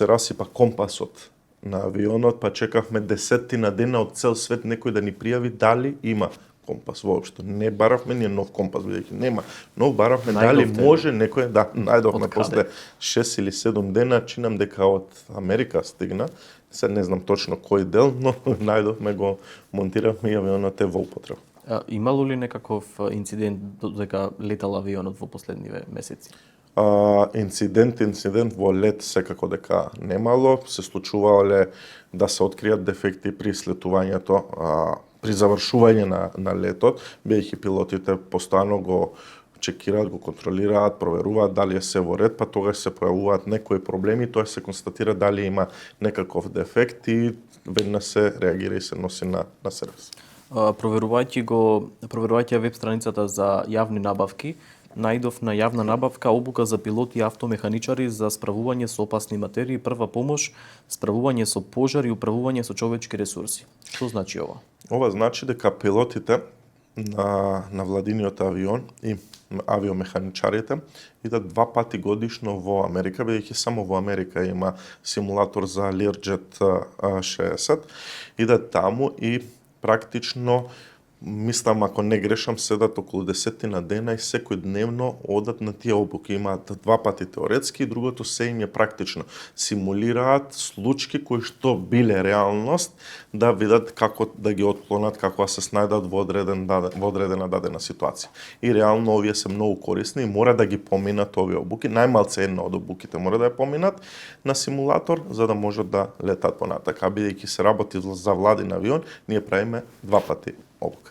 се расипа компасот на авионот, па чекавме десеттина дена од цел свет некој да ни пријави дали има компас воопшто. Не баравме ние нов компас, бидејќи нема. Но баравме дали може некој да најдовме после 6 или 7 дена, чинам дека од Америка стигна. Се не знам точно кој дел, но најдовме го монтиравме и авионот е во употреба. Имало ли некаков инцидент додека летал авионот во последниве месеци? Инцидент во лет секако дека немало. Се случувале да се откријат дефекти при слетувањето, при завршување на летот, бидејќи пилотите постојано го чекираат, го контролираат, проверуваат дали е се во ред, па тогаш се појавуваат некои проблеми, тоа се констатира дали има некаков дефект и веднаш се реагира и се носи на сервис. Проверувајќи веб страницата за јавни набавки, најдов на јавна набавка обука за пилоти и автомеханичари за справување со опасни материи, прва помош, справување со пожар и управување со човечки ресурси. Што значи ова? Ова значи дека пилотите на владиниот авион и авиомеханичарите идат 2 пати годишно во Америка, бидејќи само во Америка има симулатор за Learjet 60. Идат таму и практично, мислам, ако не грешам, седат околу 10 дена и секој дневно одат на тие обуки. Имаат 2 пати теоретски и другото се им е практично. Симулираат случаи кои што биле реалност, да видат како да ги отклонат, како да се снајдат во одредена дадена ситуација. И реално овие се многу корисни и мора да ги поминат овие обуки. Најмалце една од обуките мора да ја поминат на симулатор, за да можат да летат понатака. Бидејќи се работи за владин авион, ние правиме 2 пати обука.